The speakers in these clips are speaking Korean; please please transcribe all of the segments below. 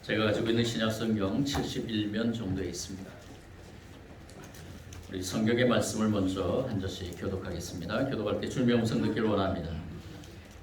제가 가지고 있는 신약성경 71면 정도에 있습니다. 우리 성경의 말씀을 먼저 한 절씩 교독하겠습니다. 교독할 때 주님의 음성 듣기를 원합니다.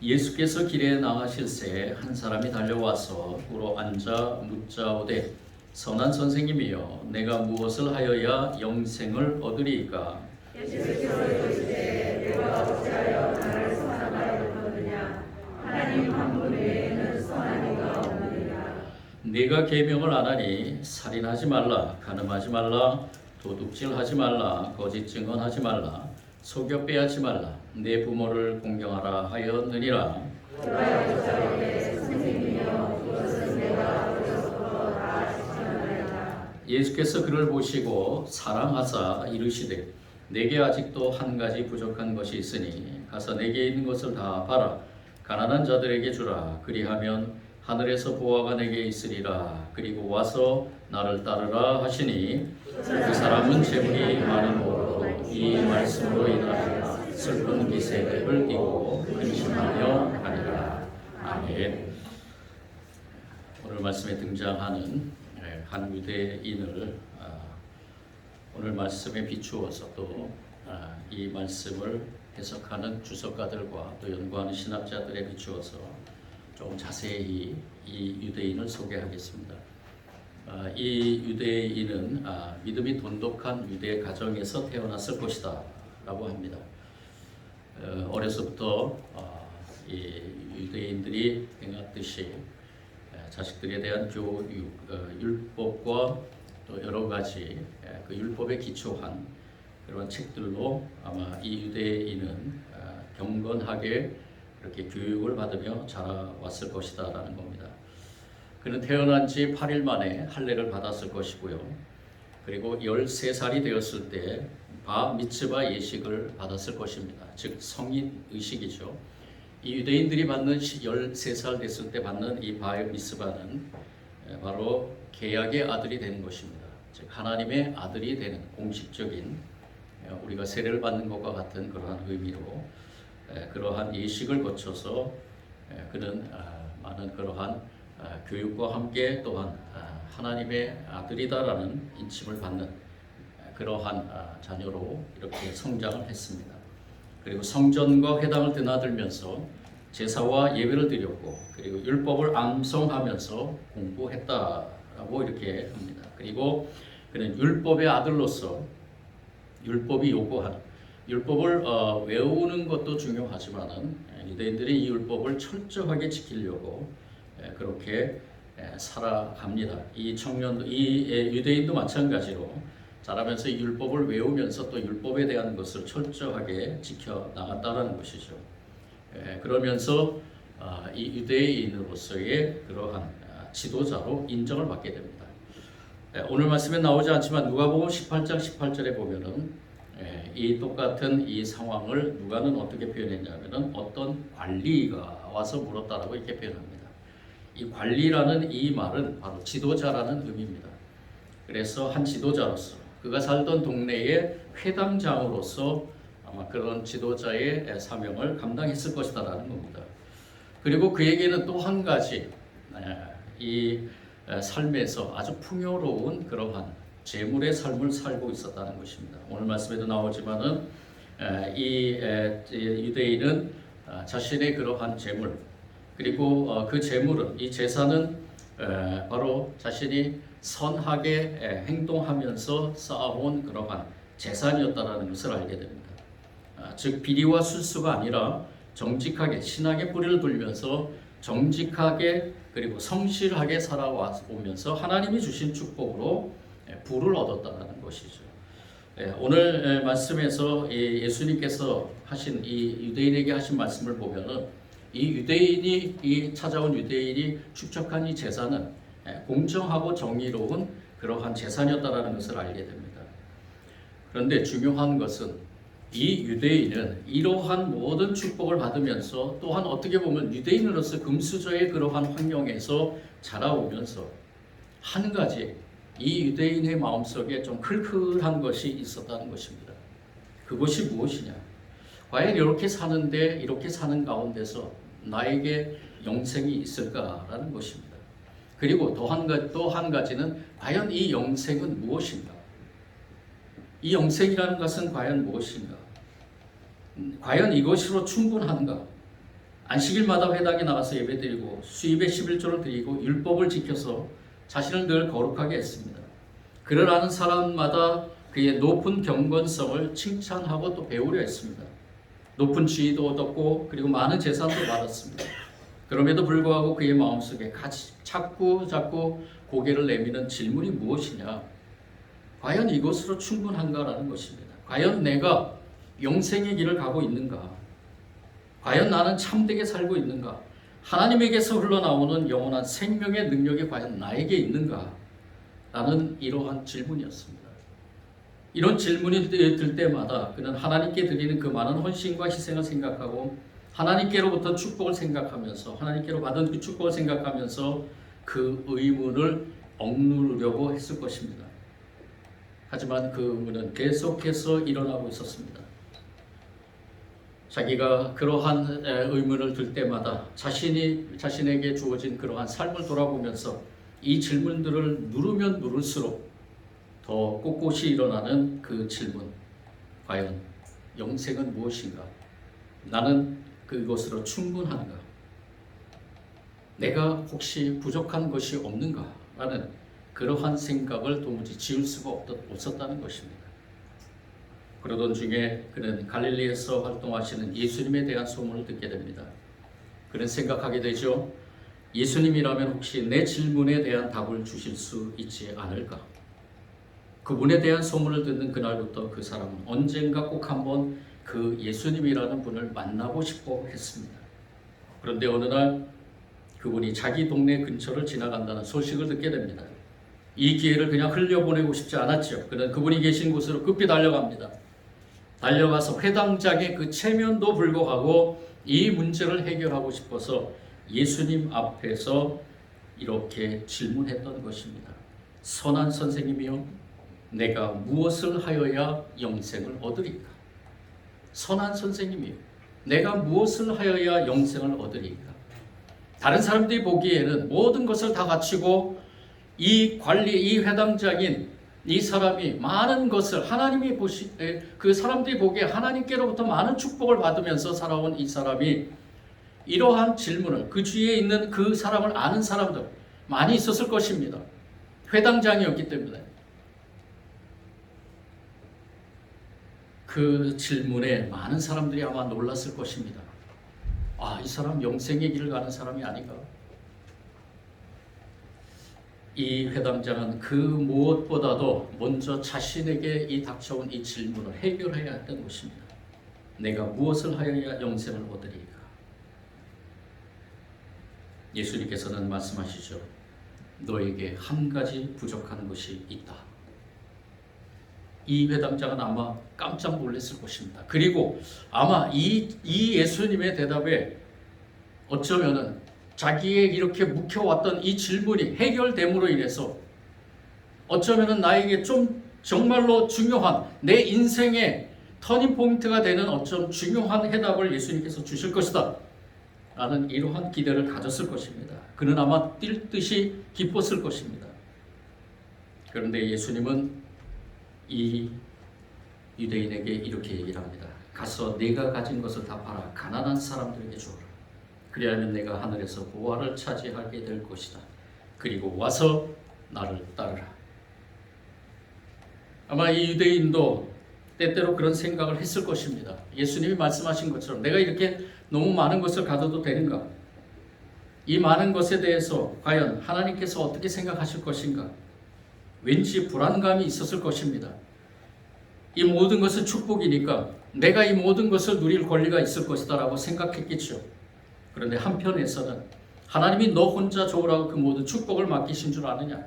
예수께서 길에 나가실새 한 사람이 달려와서 꿇어 앉아 묻자오되 선한 선생님이여 내가 무엇을 하여야 영생을 얻으리이까? 예수께서 이르시되 내가 어찌하여 나를 선하다고 부르느냐? 하나님 한 분 외에는 선한 이가 없느니라. 네가 계명을 안 하니 살인하지 말라, 간음하지 말라, 도둑질하지 말라, 거짓 증언하지 말라, 속여 빼앗지 말라, 내 부모를 공경하라 하였느니라. 그가 여자에게 선생님이여 그것은 내가 어려서부터 다 지켰나이다. 예수께서 그를 보시고 사랑하사 이르시되 내게 아직도 한 가지 부족한 것이 있으니 가서 내게 있는 것을 다 팔아 가난한 자들에게 주라. 그리하면 하늘에서 보화가 내게 있으리라. 그리고 와서 나를 따르라 하시니 그 사람은 재물이 많음으로 이 말씀으로 인하여 슬픈 기색을 띠고 근심하며 가니라. 아멘. 오늘 말씀에 등장하는 한 유대인을 오늘 말씀에 비추어서 또 이 말씀을 해석하는 주석가들과 또 연구하는 신학자들에 비추어서 조금 자세히 이 유대인을 소개하겠습니다. 이 유대인은 믿음이 돈독한 유대 가정에서 태어났을 것이다 라고 합니다. 어려서부터 이 유대인들이 행했듯이 자식들에 대한 교육, 율법과 또 여러 가지 그 율법에 기초한 그런 책들로 아마 이 유대인은 경건하게 그렇게 교육을 받으며 자라왔을 것이다 라는 겁니다. 그는 태어난 지 8일 만에 할례를 받았을 것이고요. 그리고 13살이 되었을 때 바 미츠바 예식을 받았을 것입니다. 즉 성인 의식이죠. 이 유대인들이 받는 13살 됐을 때 받는 이 바 미츠바는 바로 계약의 아들이 되는 것입니다. 즉 하나님의 아들이 되는 공식적인 우리가 세례를 받는 것과 같은 그러한 의미로 그러한 예식을 거쳐서 그는 많은 그러한 교육과 함께 또한 하나님의 아들이다라는 인칭을 받는 그러한 자녀로 이렇게 성장을 했습니다. 그리고 성전과 회당을 드나들면서 제사와 예배를 드렸고 그리고 율법을 암송하면서 공부했다라고 이렇게 합니다. 그리고 그는 율법의 아들로서 율법이 요구하는 율법을 외우는 것도 중요하지만은 유대인들이 이 율법을 철저하게 지키려고 그렇게 살아갑니다. 이 청년도 이 유대인도 마찬가지로 자라면서 이 율법을 외우면서 또 율법에 대한 것을 철저하게 지켜 나갔다라는 것이죠. 그러면서 이 유대인으로서의 그러한 지도자로 인정을 받게 됩니다. 오늘 말씀에 나오지 않지만 누가복음 18장 18절에 보면은 이 똑같은 이 상황을 누가는 어떻게 표현했냐면은 어떤 관리가 와서 물었다라고 이렇게 표현합니다. 이 관리라는 이 말은 바로 지도자라는 의미입니다. 그래서 한 지도자로서 그가 살던 동네의 회당장으로서 아마 그런 지도자의 사명을 감당했을 것이다라는 겁니다. 그리고 그에게는 또 한 가지 이 삶에서 아주 풍요로운 그러한 재물의 삶을 살고 있었다는 것입니다. 오늘 말씀에도 나오지만은 이 유대인은 자신의 그러한 재물 그리고 그 재물은 이 재산은 바로 자신이 선하게 행동하면서 쌓아온 그러한 재산이었다라는 것을 알게 됩니다. 즉 비리와 술수가 아니라 정직하게 신앙의 뿌리를 들면서 정직하게 그리고 성실하게 살아오면서 하나님이 주신 축복으로 부를 얻었다는 것이죠. 오늘 말씀에서 예수님께서 하신 이 유대인에게 하신 말씀을 보면은 이 유대인이 이 찾아온 유대인이 축적한 이 재산은 공정하고 정의로운 그러한 재산이었다라는 것을 알게 됩니다. 그런데 중요한 것은 이 유대인은 이러한 모든 축복을 받으면서 또한 어떻게 보면 유대인으로서 금수저의 그러한 환경에서 자라오면서 한 가지 이 유대인의 마음속에 좀 클클한 것이 있었다는 것입니다. 그것이 무엇이냐? 과연 이렇게 사는데 이렇게 사는 가운데서 나에게 영생이 있을까라는 것입니다. 그리고 또 한 가지는 과연 이 영생은 무엇인가? 이 영생이라는 것은 과연 무엇인가? 과연 이것으로 충분한가? 안식일마다 회당에 나가서 예배드리고 수입의 11조를 드리고 율법을 지켜서 자신을 늘 거룩하게 했습니다. 그를 아는 사람마다 그의 높은 경건성을 칭찬하고 또 배우려 했습니다. 높은 지위도 얻었고 그리고 많은 재산도 받았습니다. 그럼에도 불구하고 그의 마음속에 자꾸 고개를 내미는 질문이 무엇이냐? 과연 이것으로 충분한가라는 것입니다. 과연 내가 영생의 길을 가고 있는가? 과연 나는 참되게 살고 있는가? 하나님에게서 흘러나오는 영원한 생명의 능력이 과연 나에게 있는가? 라는 이러한 질문이었습니다. 이런 질문이 들 때마다 그는 하나님께 드리는 그 많은 헌신과 희생을 생각하고 하나님께로부터 축복을 생각하면서 하나님께로 받은 그 축복을 생각하면서 그 의문을 억누르려고 했을 것입니다. 하지만 그 의문은 계속해서 일어나고 있었습니다. 자기가 그러한 의문을 들 때마다 자신에게 주어진 그러한 삶을 돌아보면서 이 질문들을 누르면 누를수록 더 꼿꼿이 일어나는 그 질문, 과연 영생은 무엇인가? 나는 그것으로 충분한가? 내가 혹시 부족한 것이 없는가? 라는 그러한 생각을 도무지 지울 수가 없었다는 것입니다. 그러던 중에 그는 갈릴리에서 활동하시는 예수님에 대한 소문을 듣게 됩니다. 그는 생각하게 되죠. 예수님이라면 혹시 내 질문에 대한 답을 주실 수 있지 않을까? 그분에 대한 소문을 듣는 그날부터 그 사람은 언젠가 꼭 한번 그 예수님이라는 분을 만나고 싶어 했습니다. 그런데 어느 날 그분이 자기 동네 근처를 지나간다는 소식을 듣게 됩니다. 이 기회를 그냥 흘려보내고 싶지 않았죠. 그는 그분이 계신 곳으로 급히 달려갑니다. 달려가서 회당장의 그 체면도 불구하고 이 문제를 해결하고 싶어서 예수님 앞에서 이렇게 질문했던 것입니다. 선한 선생님이요, 내가 무엇을 하여야 영생을 얻으리까? 선한 선생님이요, 내가 무엇을 하여야 영생을 얻으리까? 다른 사람들이 보기에는 모든 것을 다 갖추고 이 회당장인 이 사람이 많은 것을 그 사람들이 보기에 하나님께로부터 많은 축복을 받으면서 살아온 이 사람이 이러한 질문을 그 주위에 있는 그 사람을 아는 사람들 많이 있었을 것입니다. 회당장이었기 때문에 그 질문에 많은 사람들이 아마 놀랐을 것입니다. 아, 이 사람 영생의 길을 가는 사람이 아닌가? 이 회당장은 그 무엇보다도 먼저 자신에게 이 닥쳐온 이 질문을 해결해야 했던 것입니다. 내가 무엇을 하여야 영생을 얻으리까? 예수님께서는 말씀하시죠. 너에게 한 가지 부족한 것이 있다. 이 회당장은 아마 깜짝 놀랐을 것입니다. 그리고 아마 이 예수님의 대답에 어쩌면은 자기의 이렇게 묵혀왔던 이 질문이 해결됨으로 인해서 어쩌면은 나에게 좀 정말로 중요한 내 인생의 터닝 포인트가 되는 어쩜 중요한 해답을 예수님께서 주실 것이다 라는 이러한 기대를 가졌을 것입니다. 그는 아마 뛸 듯이 기뻤을 것입니다. 그런데 예수님은 이 유대인에게 이렇게 얘기를 합니다. 가서 네가 가진 것을 다 팔아 가난한 사람들에게 주어라. 그리하면 내가 하늘에서 보화를 차지하게 될 것이다. 그리고 와서 나를 따르라. 아마 이 유대인도 때때로 그런 생각을 했을 것입니다. 예수님이 말씀하신 것처럼 내가 이렇게 너무 많은 것을 가져도 되는가? 이 많은 것에 대해서 과연 하나님께서 어떻게 생각하실 것인가? 왠지 불안감이 있었을 것입니다. 이 모든 것은 축복이니까 내가 이 모든 것을 누릴 권리가 있을 것이다 라고 생각했겠죠. 그런데 한편에서는 하나님이 너 혼자 좋으라고 그 모든 축복을 맡기신 줄 아느냐?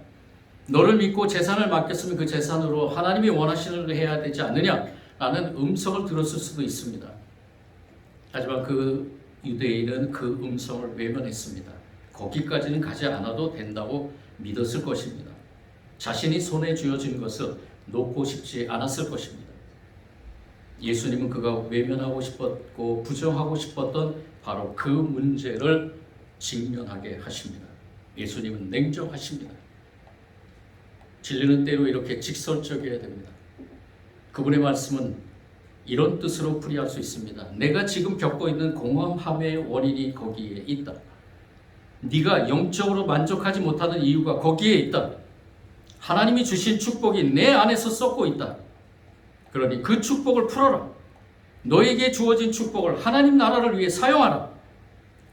너를 믿고 재산을 맡겼으면 그 재산으로 하나님이 원하시는 걸 해야 되지 않느냐? 라는 음성을 들었을 수도 있습니다. 하지만 그 유대인은 그 음성을 외면했습니다. 거기까지는 가지 않아도 된다고 믿었을 것입니다. 자신이 손에 쥐어진 것을 놓고 싶지 않았을 것입니다. 예수님은 그가 외면하고 싶었고 부정하고 싶었던 바로 그 문제를 직면하게 하십니다. 예수님은 냉정하십니다. 진리는 때로 이렇게 직설적이어야 됩니다. 그분의 말씀은 이런 뜻으로 풀이할 수 있습니다. 내가 지금 겪고 있는 공허함의 원인이 거기에 있다. 네가 영적으로 만족하지 못하는 이유가 거기에 있다. 하나님이 주신 축복이 내 안에서 썩고 있다. 그러니 그 축복을 풀어라. 너에게 주어진 축복을 하나님 나라를 위해 사용하라.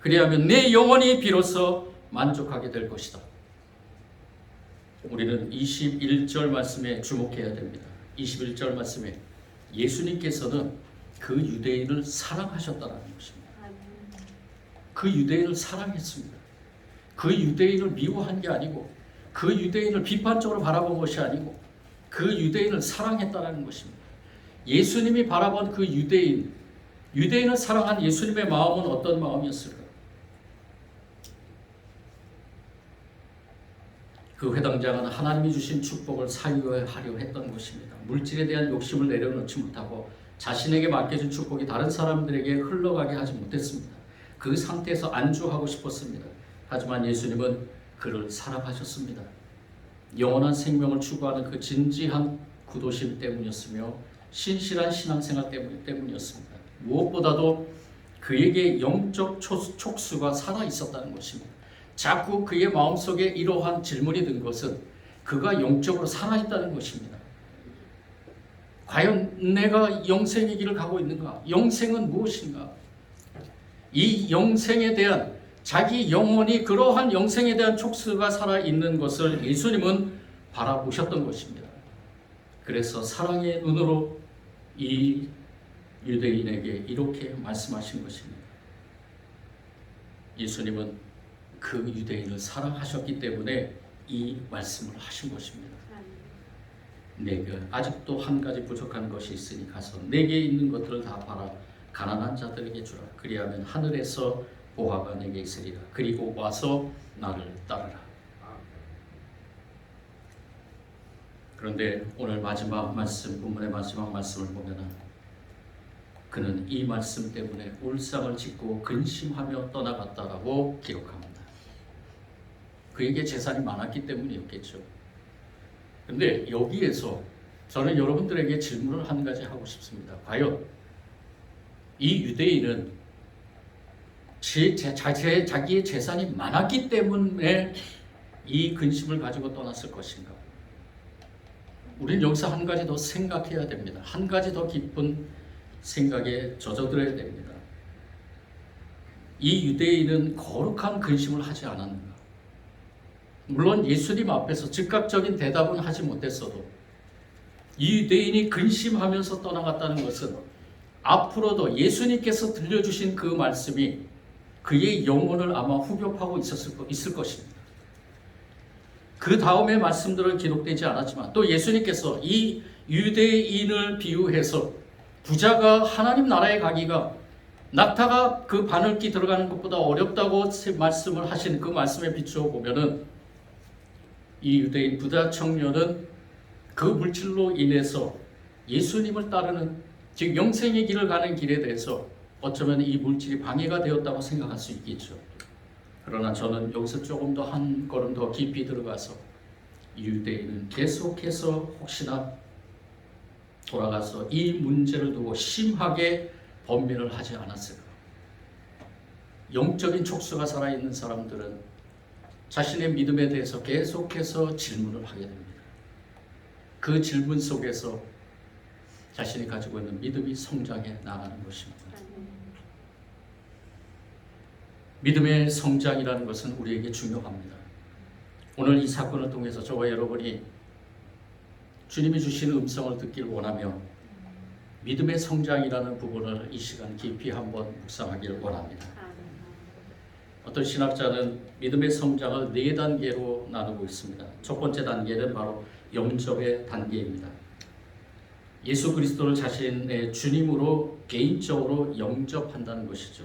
그리하면 내 영혼이 비로소 만족하게 될 것이다. 우리는 21절 말씀에 주목해야 됩니다. 21절 말씀에 예수님께서는 그 유대인을 사랑하셨다는 것입니다. 그 유대인을 사랑했습니다. 그 유대인을 미워한 게 아니고, 그 유대인을 비판적으로 바라본 것이 아니고, 그 유대인을 사랑했다는 것입니다. 예수님이 바라본 그 유대인을 사랑한 예수님의 마음은 어떤 마음이었을까? 그 회당장은 하나님이 주신 축복을 사유하려 했던 것입니다. 물질에 대한 욕심을 내려놓지 못하고 자신에게 맡겨진 축복이 다른 사람들에게 흘러가게 하지 못했습니다. 그 상태에서 안주하고 싶었습니다. 하지만 예수님은 그를 사랑하셨습니다. 영원한 생명을 추구하는 그 진지한 구도심 때문이었으며 신실한 신앙생활 때문이었습니다. 무엇보다도 그에게 영적 촉수가 살아있었다는 것입니다. 자꾸 그의 마음속에 이러한 질문이 든 것은 그가 영적으로 살아있다는 것입니다. 과연 내가 영생의 길을 가고 있는가? 영생은 무엇인가? 이 영생에 대한 자기 영혼이 그러한 영생에 대한 촉수가 살아있는 것을 예수님은 바라보셨던 것입니다. 그래서 사랑의 눈으로 이 유대인에게 이렇게 말씀하신 것입니다. 예수님은 그 유대인을 사랑하셨기 때문에 이 말씀을 하신 것입니다. 내가 아직도 한 가지 부족한 것이 있으니 가서 내게 있는 것들을 다 팔아 가난한 자들에게 주라. 그리하면 하늘에서 보화가 내게 있으리라. 그리고 와서 나를 따르라. 그런데 오늘 마지막 말씀, 본문의 마지막 말씀을 보면은 그는 이 말씀 때문에 울상을 짓고 근심하며 떠나갔다라고 기록합니다. 그에게 재산이 많았기 때문이었겠죠. 근데 여기에서 저는 여러분들에게 질문을 한 가지 하고 싶습니다. 과연 이 유대인은 자기의 재산이 많았기 때문에 이 근심을 가지고 떠났을 것인가? 우리는 여기서 한 가지 더 생각해야 됩니다. 한 가지 더 깊은 생각에 젖어들어야 됩니다. 이 유대인은 거룩한 근심을 하지 않았는가? 물론 예수님 앞에서 즉각적인 대답은 하지 못했어도 이 유대인이 근심하면서 떠나갔다는 것은 앞으로도 예수님께서 들려주신 그 말씀이 그의 영혼을 아마 후벼파고 있을 것입니다. 그 다음의 말씀들은 기록되지 않았지만 또 예수님께서 이 유대인을 비유해서 부자가 하나님 나라에 가기가 낙타가 그 바늘기 들어가는 것보다 어렵다고 말씀을 하신 그 말씀에 비추어 보면은 이 유대인 부자 청년은 그 물질로 인해서 예수님을 따르는, 즉 영생의 길을 가는 길에 대해서 어쩌면 이 물질이 방해가 되었다고 생각할 수 있겠죠. 그러나 저는 여기서 조금 더 한 걸음 더 깊이 들어가서 이 유대인은 계속해서 혹시나 돌아가서 이 문제를 두고 심하게 번민을 하지 않았을까. 영적인 촉수가 살아있는 사람들은 자신의 믿음에 대해서 계속해서 질문을 하게 됩니다. 그 질문 속에서 자신이 가지고 있는 믿음이 성장해 나가는 것입니다. 믿음의 성장이라는 것은 우리에게 중요합니다. 오늘 이 사건을 통해서 저와 여러분이 주님이 주시는 음성을 듣길 원하며 믿음의 성장이라는 부분을 이 시간 깊이 한번 묵상하길 원합니다. 어떤 신학자는 믿음의 성장을 4단계로 나누고 있습니다. 첫 번째 단계는 바로 영접의 단계입니다. 예수 그리스도를 자신의 주님으로 개인적으로 영접한다는 것이죠.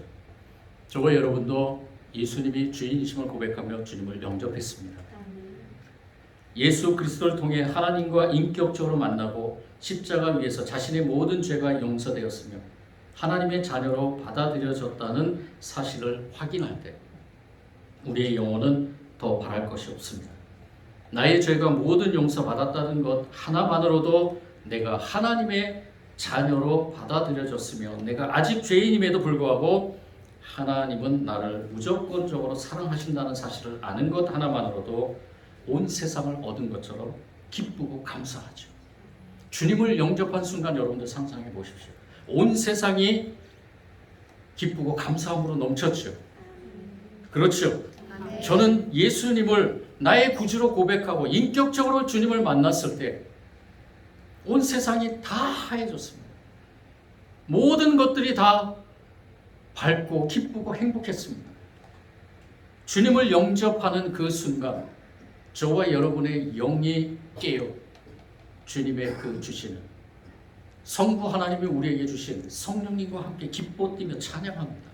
저와 여러분도 예수님이 주인이심을 고백하며 주님을 영접했습니다. 예수 그리스도를 통해 하나님과 인격적으로 만나고 십자가 위에서 자신의 모든 죄가 용서되었으며 하나님의 자녀로 받아들여졌다는 사실을 확인할 때 우리의 영혼은 더 바랄 것이 없습니다. 나의 죄가 모든 용서받았다는 것 하나만으로도 내가 하나님의 자녀로 받아들여졌으며 내가 아직 죄인임에도 불구하고 하나님은 나를 무조건적으로 사랑하신다는 사실을 아는 것 하나만으로도 온 세상을 얻은 것처럼 기쁘고 감사하죠. 주님을 영접한 순간 여러분들 상상해 보십시오. 온 세상이 기쁘고 감사함으로 넘쳤죠. 그렇죠. 저는 예수님을 나의 구주로 고백하고 인격적으로 주님을 만났을 때 온 세상이 다 하얘졌습니다. 모든 것들이 다 밝고 기쁘고 행복했습니다. 주님을 영접하는 그 순간 저와 여러분의 영이 깨어 주님의 그 주시는 성부 하나님이 우리에게 주신 성령님과 함께 기뻐 뛰며 찬양합니다.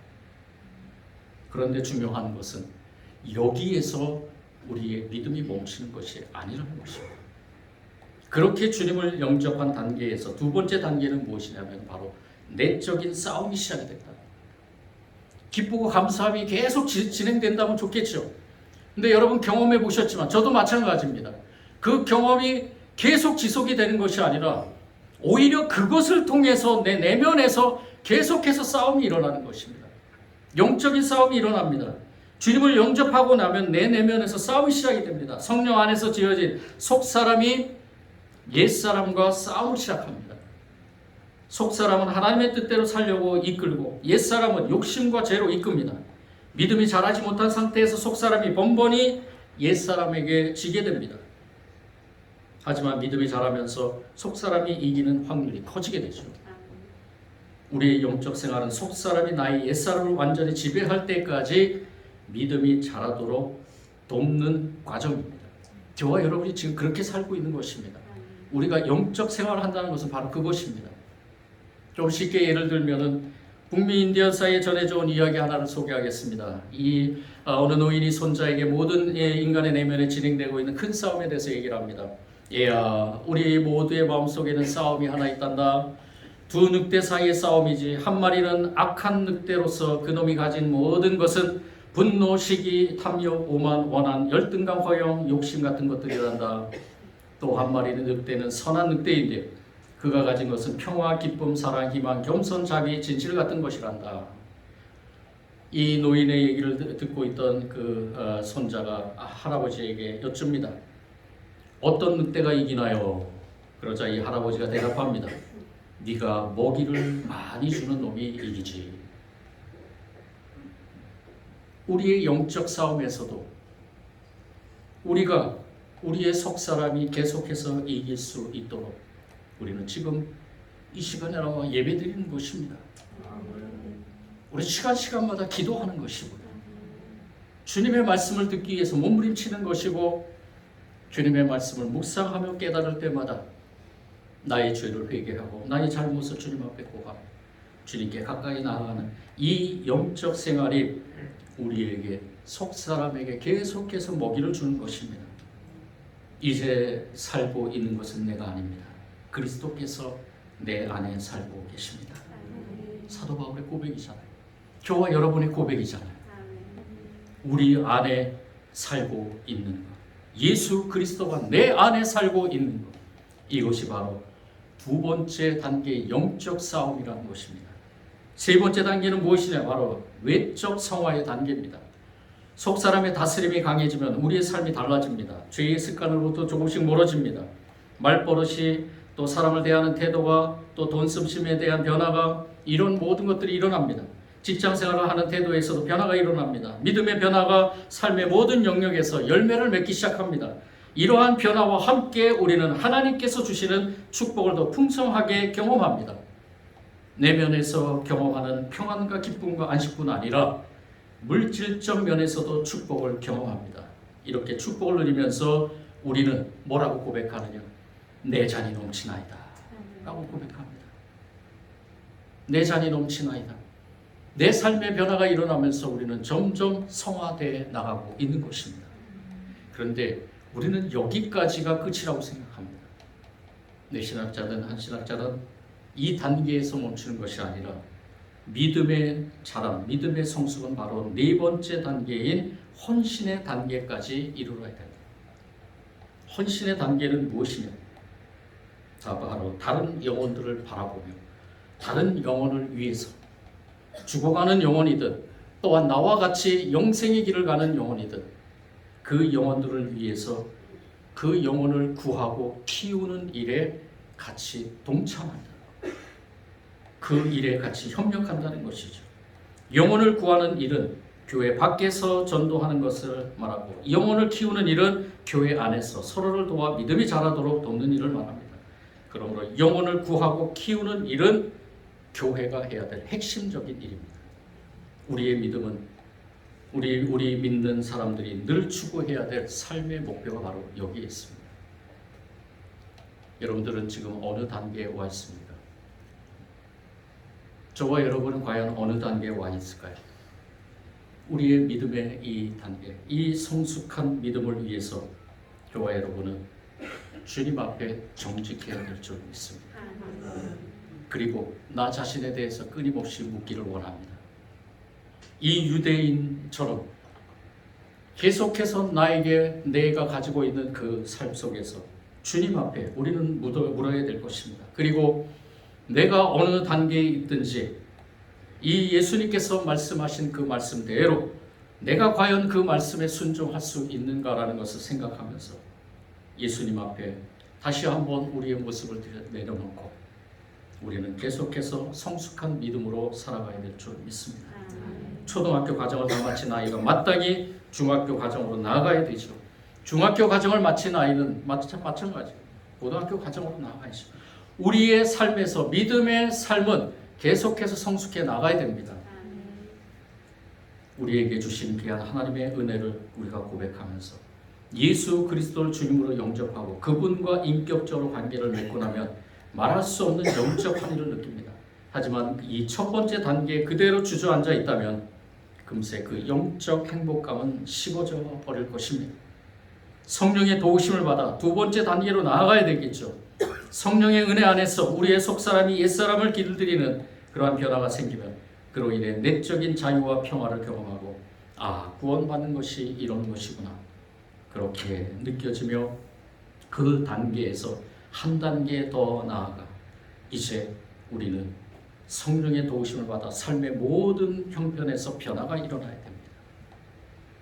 그런데 중요한 것은 여기에서 우리의 믿음이 멈추는 것이 아니라는 것입니다. 그렇게 주님을 영접한 단계에서 두 번째 단계는 무엇이냐면 바로 내적인 싸움이 시작이 됐다. 기쁘고 감사함이 계속 진행된다면 좋겠죠. 근데 여러분 경험해 보셨지만 저도 마찬가지입니다. 그 경험이 계속 지속이 되는 것이 아니라 오히려 그것을 통해서 내 내면에서 계속해서 싸움이 일어나는 것입니다. 영적인 싸움이 일어납니다. 주님을 영접하고 나면 내 내면에서 싸움이 시작이 됩니다. 성령 안에서 지어진 속사람이 옛사람과 싸움을 시작합니다. 속사람은 하나님의 뜻대로 살려고 이끌고 옛사람은 욕심과 죄로 이끕니다. 믿음이 자라지 못한 상태에서 속사람이 번번이 옛사람에게 지게 됩니다. 하지만 믿음이 자라면서 속사람이 이기는 확률이 커지게 되죠. 우리의 영적 생활은 속사람이 나의 옛사람을 완전히 지배할 때까지 믿음이 자라도록 돕는 과정입니다. 저와 여러분이 지금 그렇게 살고 있는 것입니다. 우리가 영적 생활을 한다는 것은 바로 그것입니다. 좀 쉽게 예를 들면은 북미 인디언 사이에 전해져 온 이야기 하나를 소개하겠습니다. 어느 노인이 손자에게 모든 인간의 내면에 진행되고 있는 큰 싸움에 대해서 얘기를 합니다. 얘야, 우리 모두의 마음속에는 싸움이 하나 있단다. 두 늑대 사이의 싸움이지. 한 마리는 악한 늑대로서 그놈이 가진 모든 것은 분노, 시기, 탐욕, 오만, 원한, 열등감, 허영, 욕심 같은 것들이란다. 또 한 마리는 늑대는 선한 늑대인데 그가 가진 것은 평화, 기쁨, 사랑, 희망, 겸손, 자비, 진실 같은 것이란다. 이 노인의 얘기를 듣고 있던 그 손자가 할아버지에게 여쭙니다. 어떤 늑대가 이기나요? 그러자 이 할아버지가 대답합니다. 네가 먹이를 많이 주는 놈이 이기지. 우리의 영적 싸움에서도 우리의 속사람이 계속해서 이길 수 있도록 우리는 지금 이 시간에 나와 예배드리는 것입니다. 우리 시간마다 기도하는 것이고요. 주님의 말씀을 듣기 위해서 몸부림치는 것이고 주님의 말씀을 묵상하며 깨달을 때마다 나의 죄를 회개하고 나의 잘못을 주님 앞에 고하며 주님께 가까이 나아가는 이 영적 생활이 우리에게 속사람에게 계속해서 먹이를 주는 것입니다. 이제 살고 있는 것은 내가 아닙니다. 그리스도께서 내 안에 살고 계십니다. 사도 바울의 고백이잖아요. 저와 여러분의 고백이잖아요. 우리 안에 살고 있는 것, 예수 그리스도가 내 안에 살고 있는 것, 이것이 바로 두 번째 단계의 영적 싸움이라는 것입니다. 세 번째 단계는 무엇이냐? 바로 외적 성화의 단계입니다. 속사람의 다스림이 강해지면 우리의 삶이 달라집니다. 죄의 습관으로부터 조금씩 멀어집니다. 말버릇이 또 사람을 대하는 태도가 또 돈씀심에 대한 변화가 이런 모든 것들이 일어납니다. 직장생활을 하는 태도에서도 변화가 일어납니다. 믿음의 변화가 삶의 모든 영역에서 열매를 맺기 시작합니다. 이러한 변화와 함께 우리는 하나님께서 주시는 축복을 더 풍성하게 경험합니다. 내면에서 경험하는 평안과 기쁨과 안식뿐 아니라 물질적 면에서도 축복을 경험합니다. 이렇게 축복을 누리면서 우리는 뭐라고 고백하느냐? 내 잔이 넘치나이다 라고 고백합니다. 내 잔이 넘치나이다. 내 삶의 변화가 일어나면서 우리는 점점 성화되어 나가고 있는 것입니다. 그런데 우리는 여기까지가 끝이라고 생각합니다. 내 신학자든 한 신학자든 이 단계에서 멈추는 것이 아니라 믿음의 자람, 믿음의 성숙은 바로 네 번째 단계인 헌신의 단계까지 이르러야 됩니다. 헌신의 단계는 무엇이냐? 자, 바로 다른 영혼들을 바라보며 다른 영혼을 위해서 죽어가는 영혼이든 또한 나와 같이 영생의 길을 가는 영혼이든 그 영혼들을 위해서 그 영혼을 구하고 키우는 일에 같이 동참한다. 그 일에 같이 협력한다는 것이죠. 영혼을 구하는 일은 교회 밖에서 전도하는 것을 말하고 영혼을 키우는 일은 교회 안에서 서로를 도와 믿음이 자라도록 돕는 일을 말합니다. 그러므로 영혼을 구하고 키우는 일은 교회가 해야 될 핵심적인 일입니다. 우리의 믿음은 우리 믿는 사람들이 늘 추구해야 될 삶의 목표가 바로 여기에 있습니다. 여러분들은 지금 어느 단계에 와 있습니까? 저와 여러분은 과연 어느 단계에 와 있을까요? 우리의 믿음의 이 단계, 이 성숙한 믿음을 위해서 저와 여러분은 주님 앞에 정직해야 될 줄 믿습니다. 그리고 나 자신에 대해서 끊임없이 묻기를 원합니다. 이 유대인처럼 계속해서 나에게 내가 가지고 있는 그 삶 속에서 주님 앞에 우리는 물어야 될 것입니다. 그리고 내가 어느 단계에 있든지 이 예수님께서 말씀하신 그 말씀대로 내가 과연 그 말씀에 순종할 수 있는가라는 것을 생각하면서 예수님 앞에 다시 한번 우리의 모습을 내려놓고 우리는 계속해서 성숙한 믿음으로 살아가야 될 줄 믿습니다. 초등학교 과정을 다 마친 아이가 마땅히 중학교 과정으로 나아가야 되죠. 중학교 과정을 마친 아이는 마찬가지 고등학교 과정으로 나아가야죠. 우리의 삶에서 믿음의 삶은 계속해서 성숙해 나가야 됩니다. 우리에게 주신 귀한 하나님의 은혜를 우리가 고백하면서 예수 그리스도를 주님으로 영접하고 그분과 인격적으로 관계를 맺고 나면 말할 수 없는 영적 환희를 느낍니다. 하지만 이 첫 번째 단계에 그대로 주저앉아 있다면 금세 그 영적 행복감은 식어져 버릴 것입니다. 성령의 도우심을 받아 두 번째 단계로 나아가야 되겠죠. 성령의 은혜 안에서 우리의 속사람이 옛사람을 길들이는 그러한 변화가 생기면 그로 인해 내적인 자유와 평화를 경험하고 구원받는 것이 이런 것이구나 그렇게 느껴지며 그 단계에서 한 단계 더 나아가 이제 우리는 성령의 도우심을 받아 삶의 모든 형편에서 변화가 일어나야 됩니다.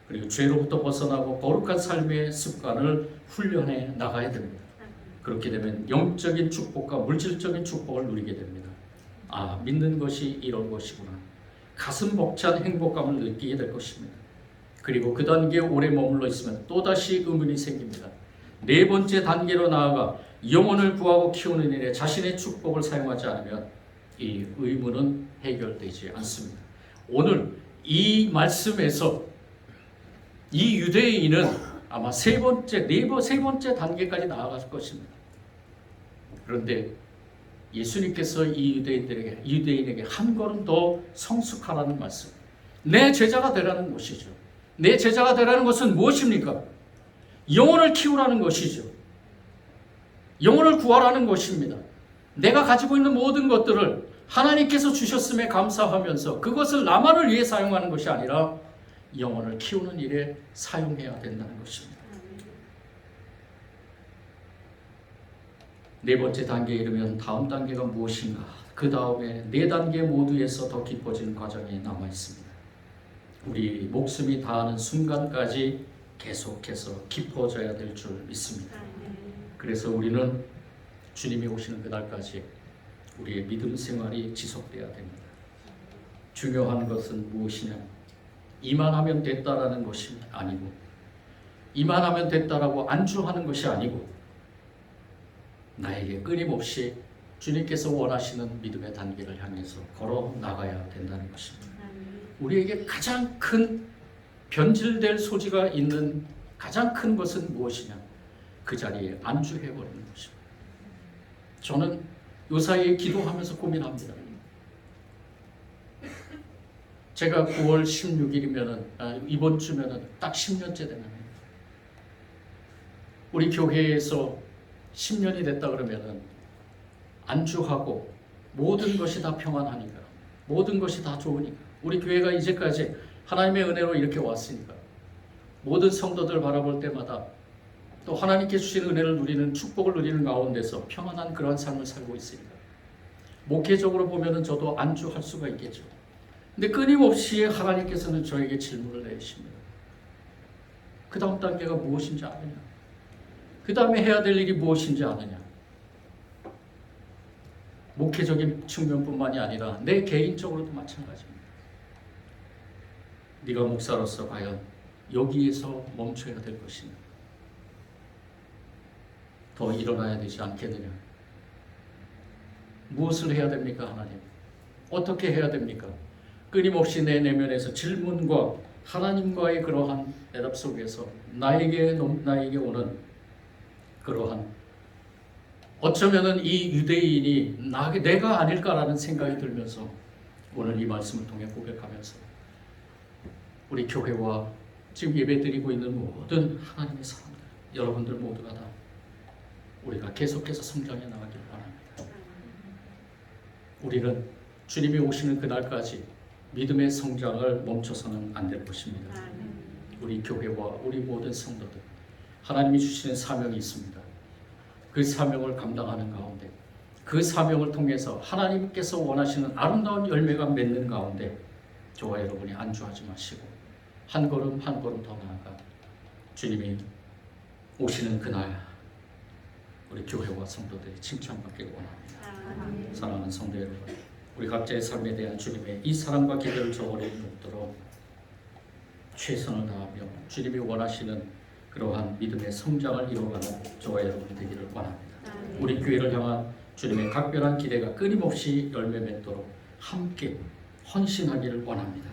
그리고 죄로부터 벗어나고 거룩한 삶의 습관을 훈련해 나가야 됩니다. 그렇게 되면 영적인 축복과 물질적인 축복을 누리게 됩니다. 믿는 것이 이런 것이구나. 가슴 벅찬 행복감을 느끼게 될 것입니다. 그리고 그 단계에 오래 머물러 있으면 또다시 의문이 생깁니다. 네 번째 단계로 나아가 영혼을 구하고 키우는 일에 자신의 축복을 사용하지 않으면 이 의문은 해결되지 않습니다. 오늘 이 말씀에서 이 유대인은 아마 세 번째 단계까지 나아갈 것입니다. 그런데 예수님께서 이 유대인에게 한 걸음 더 성숙하라는 말씀. 내 제자가 되라는 것이죠. 내 제자가 되라는 것은 무엇입니까? 영혼을 키우라는 것이죠. 영혼을 구하라는 것입니다. 내가 가지고 있는 모든 것들을 하나님께서 주셨음에 감사하면서 그것을 나만을 위해 사용하는 것이 아니라 영혼을 키우는 일에 사용해야 된다는 것입니다. 네 번째 단계에 이르면 다음 단계가 무엇인가? 그 다음에 네 단계 모두에서 더 깊어지는 과정이 남아 있습니다. 우리 목숨이 다하는 순간까지 계속해서 깊어져야 될 줄 믿습니다. 그래서 우리는 주님이 오시는 그날까지 우리의 믿음 생활이 지속돼야 됩니다. 중요한 것은 무엇이냐? 이만하면 됐다라는 것이 아니고 이만하면 됐다라고 안주하는 것이 아니고 나에게 끊임없이 주님께서 원하시는 믿음의 단계를 향해서 걸어 나가야 된다는 것입니다. 우리에게 가장 큰 변질될 소지가 있는 가장 큰 것은 무엇이냐? 그 자리에 안주해버리는 것입니다. 저는 요 사이에 기도하면서 고민합니다. 제가 9월 16일이면은 이번 주면은 딱 10년째 되는 해요. 우리 교회에서 10년이 됐다 그러면은 안주하고 모든 것이 다 평안하니까 모든 것이 다 좋으니까. 우리 교회가 이제까지 하나님의 은혜로 이렇게 왔으니까. 모든 성도들 바라볼 때마다 또 하나님께 주신 은혜를 누리는, 축복을 누리는 가운데서 평안한 그러한 삶을 살고 있으니까. 목회적으로 보면은 저도 안주할 수가 있겠죠. 근데 끊임없이 하나님께서는 저에게 질문을 내십니다. 그 다음 단계가 무엇인지 아느냐? 그 다음에 해야 될 일이 무엇인지 아느냐? 목회적인 측면뿐만이 아니라 내 개인적으로도 마찬가지입니다. 네가 목사로서 과연 여기에서 멈춰야 될 것이냐? 더 일어나야 되지 않겠느냐? 무엇을 해야 됩니까, 하나님? 어떻게 해야 됩니까? 끊임없이 내 내면에서 질문과 하나님과의 그러한 대답 속에서 나에게 오는 그러한, 어쩌면은 이 유대인이 내가 아닐까라는 생각이 들면서 오늘 이 말씀을 통해 고백하면서 우리 교회와 지금 예배드리고 있는 모든 하나님의 사람들, 여러분들 모두가 다 우리가 계속해서 성장해 나가길 바랍니다. 우리는 주님이 오시는 그날까지 믿음의 성장을 멈춰서는 안 될 것입니다. 우리 교회와 우리 모든 성도들, 하나님이 주시는 사명이 있습니다. 그 사명을 감당하는 가운데, 그 사명을 통해서 하나님께서 원하시는 아름다운 열매가 맺는 가운데 저와 여러분이 안주하지 마시고 한 걸음 한 걸음 더 나아가 주님이 오시는 그날 우리 교회와 성도들이 칭찬받기를 원합니다. 사랑하는 성도 여러분, 우리 각자의 삶에 대한 주님의 이 사랑과 기대를 저버리지 못도록 최선을 다하며 주님이 원하시는 그러한 믿음의 성장을 이루어가는 저와 여러분이 되기를 원합니다. 우리 교회를 향한 주님의 각별한 기대가 끊임없이 열매 맺도록 함께 헌신하기를 원합니다.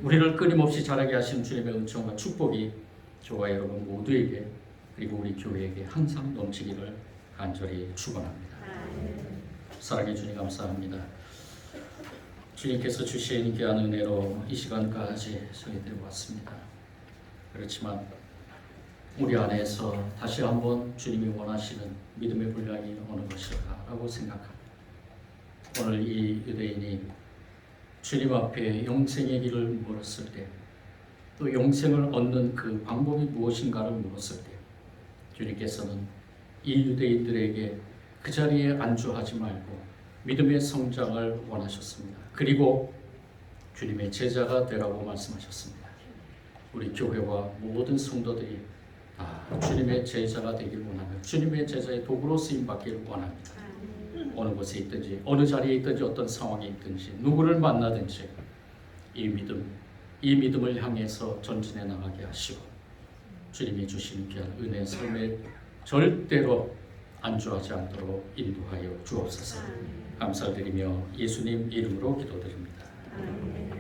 우리를 끊임없이 자라게 하신 주님의 은총과 축복이 저와 여러분 모두에게, 그리고 우리 교회에게 항상 넘치기를 간절히 축원합니다. 사랑해 주님 감사합니다. 주님께서 주신 귀한 은혜로 이 시간까지 저희들이 왔습니다. 그렇지만 우리 안에서 다시 한번 주님이 원하시는 믿음의 분량이 어느 것일까라고 생각합니다. 오늘 이 유대인이 주님 앞에 영생의 길을 물었을 때, 또 영생을 얻는 그 방법이 무엇인가를 물었을 때, 주님께서는 이 유대인들에게 그 자리에 안주하지 말고 믿음의 성장을 원하셨습니다. 그리고 주님의 제자가 되라고 말씀하셨습니다. 우리 교회와 모든 성도들이 주님의 제자가 되길 원하며 주님의 제자의 도구로 쓰임받기를 원합니다. 어느 곳에 있든지, 어느 자리에 있든지, 어떤 상황에 있든지, 누구를 만나든지 이 믿음을 향해서 전진해 나가게 하시고 주님이 주시는 귀한 은혜의 삶에 절대로 안주하지 않도록 인도하여 주옵소서. 감사드리며 예수님 이름으로 기도드립니다.